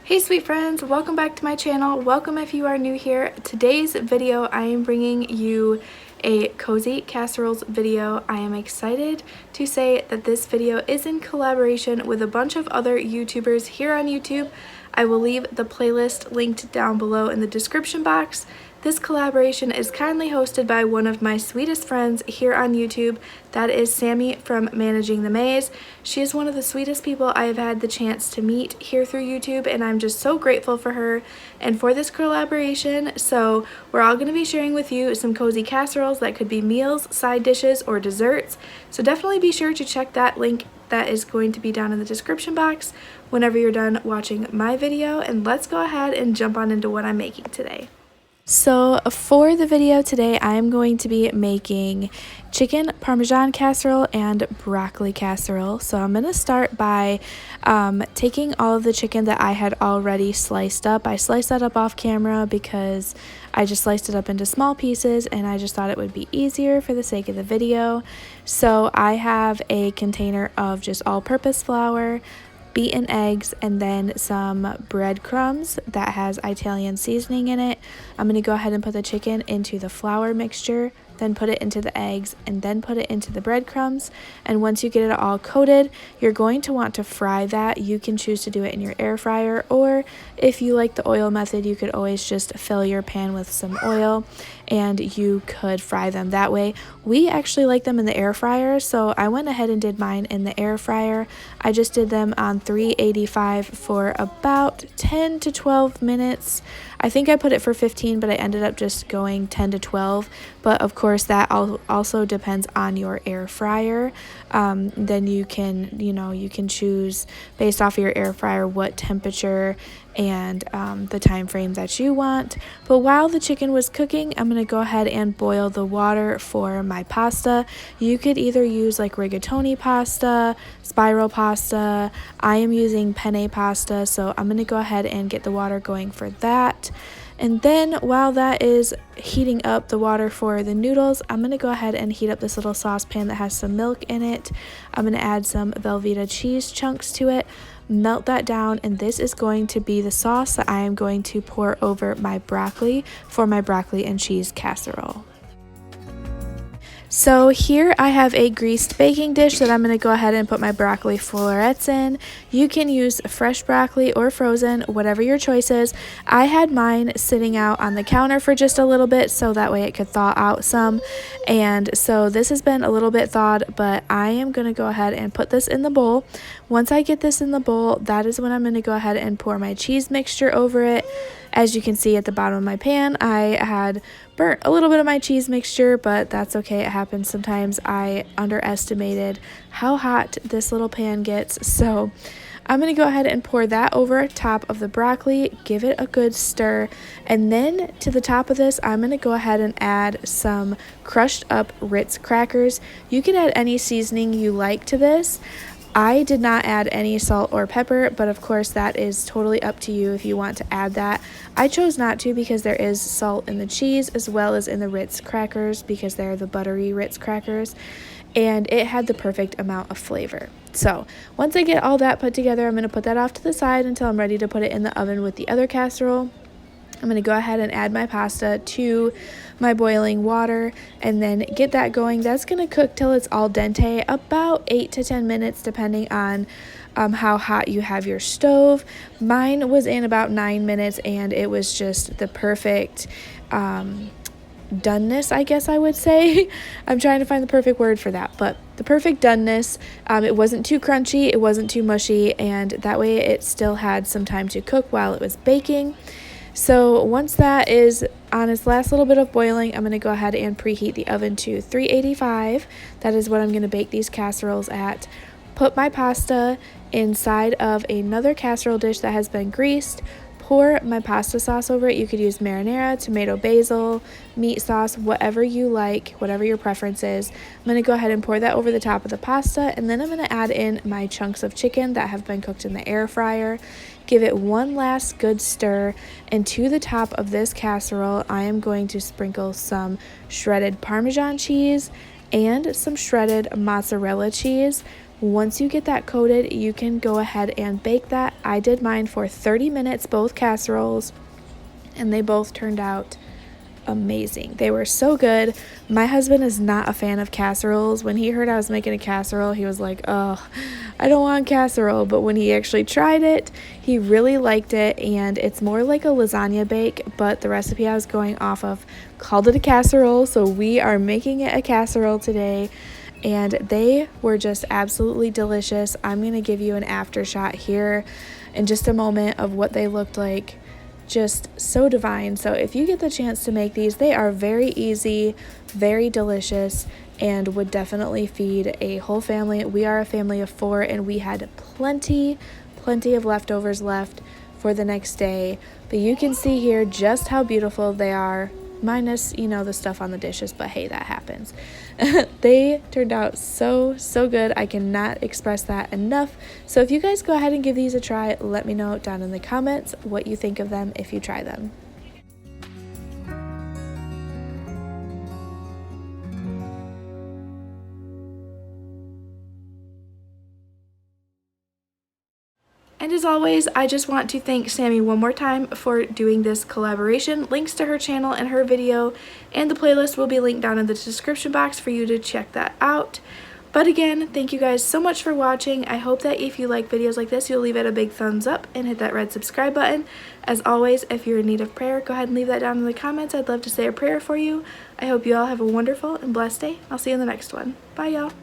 Hey sweet friends, welcome back to my channel. Welcome if you are new here. Today's video I am bringing you a cozy casseroles video. I am excited to say that this video is in collaboration with a bunch of other YouTubers here on YouTube. I will leave the playlist linked down below in the description box. This collaboration is kindly hosted by one of my sweetest friends here on YouTube. That is Sammy from Managing the Maze. She is one of the sweetest people I have had the chance to meet here through YouTube, and I'm just so grateful for her and for this collaboration. So we're all going to be sharing with you some cozy casseroles that could be meals, side dishes, or desserts. So definitely be sure to check that link that is going to be down in the description box whenever you're done watching my video, and let's go ahead and jump on into what I'm making today. So for the video today, I'm going to be making chicken parmesan casserole and broccoli casserole. So I'm going to start by taking all of the chicken that I had already sliced up. I sliced that up off camera because I just sliced it up into small pieces and I just thought it would be easier for the sake of the video. So I have a container of just all-purpose flour, beaten eggs, and then some breadcrumbs that has Italian seasoning in it. I'm going to go ahead and put the chicken into the flour mixture, then put it into the eggs, and then put it into the breadcrumbs. And once you get it all coated, you're going to want to fry that. You can choose to do it in your air fryer, or if you like the oil method, you could always just fill your pan with some oil and you could fry them that way. We actually like them in the air fryer, so I went ahead and did mine in the air fryer. I just did them on 385 for about 10 to 12 minutes. I think I put it for 15, but I ended up just going 10 to 12. But of course, that also depends on your air fryer. Then you can choose based off of your air fryer what temperature and the time frame that you want. But while the chicken was cooking, I'm going to go ahead and boil the water for my pasta. You could either use like rigatoni pasta, spiral pasta. I am using penne pasta, so I'm going to go ahead and get the water going for that. And then while that is heating up the water for the noodles, I'm going to go ahead and heat up this little saucepan that has some milk in it. I'm going to add some Velveeta cheese chunks to it, melt that down, and this is going to be the sauce that I am going to pour over my broccoli for my broccoli and cheese casserole. So here I have a greased baking dish that I'm going to go ahead and put my broccoli florets in. You can use fresh broccoli or frozen, whatever your choice is. I had mine sitting out on the counter for just a little bit so that way it could thaw out some. And so this has been a little bit thawed, but I am going to go ahead and put this in the bowl. Once I get this in the bowl, that is when I'm going to go ahead and pour my cheese mixture over it. As you can see at the bottom of my pan, I had burnt a little bit of my cheese mixture, but that's okay. It happens sometimes. I underestimated how hot this little pan gets. So I'm going to go ahead and pour that over top of the broccoli, give it a good stir, and then to the top of this, I'm going to go ahead and add some crushed up Ritz crackers. You can add any seasoning you like to this. I did not add any salt or pepper, but of course that is totally up to you if you want to add that. I chose not to because there is salt in the cheese as well as in the Ritz crackers because they're the buttery Ritz crackers, and it had the perfect amount of flavor. So once I get all that put together, I'm going to put that off to the side until I'm ready to put it in the oven with the other casserole. I'm going to go ahead and add my pasta to my boiling water and then get that going. That's going to cook till it's al dente, about 8 to 10 minutes depending on how hot you have your stove. Mine was in about 9 minutes and it was just the perfect doneness, I guess I would say. I'm trying to find the perfect word for that, but the perfect doneness. It wasn't too crunchy, it wasn't too mushy, and that way it still had some time to cook while it was baking. So once that is on its last little bit of boiling, I'm going to go ahead and preheat the oven to 385. That is what I'm going to bake these casseroles at. Put my pasta inside of another casserole dish that has been greased. Pour my pasta sauce over it. You could use marinara, tomato, basil, meat sauce, whatever you like, whatever your preference is. I'm going to go ahead and pour that over the top of the pasta, and then I'm going to add in my chunks of chicken that have been cooked in the air fryer. Give it one last good stir, and to the top of this casserole, I am going to sprinkle some shredded Parmesan cheese and some shredded mozzarella cheese. Once you get that coated, you can go ahead and bake that. I did mine for 30 minutes, both casseroles, and they both turned out amazing. They were so good. My husband is not a fan of casseroles. When he heard I was making a casserole, he was like, oh, I don't want casserole. But when he actually tried it, he really liked it, and it's more like a lasagna bake, but the recipe I was going off of called it a casserole, so we are making it a casserole today, and they were just absolutely delicious. I'm going to give you an after shot here in just a moment of what they looked like. Just so divine. So if you get the chance to make these, they are very easy, very delicious, and would definitely feed a whole family. We are a family of 4, and we had plenty of leftovers left for the next day. But you can see here just how beautiful they are, minus, the stuff on the dishes, but hey, that happens. They turned out so good. I cannot express that enough. So if you guys go ahead and give these a try, let me know down in the comments what you think of them if you try them. And as always, I just want to thank Sammy one more time for doing this collaboration. Links to her channel and her video and the playlist will be linked down in the description box for you to check that out. But again, thank you guys so much for watching. I hope that if you like videos like this, you'll leave it a big thumbs up and hit that red subscribe button. As always, if you're in need of prayer, go ahead and leave that down in the comments. I'd love to say a prayer for you. I hope you all have a wonderful and blessed day. I'll see you in the next one. Bye, y'all.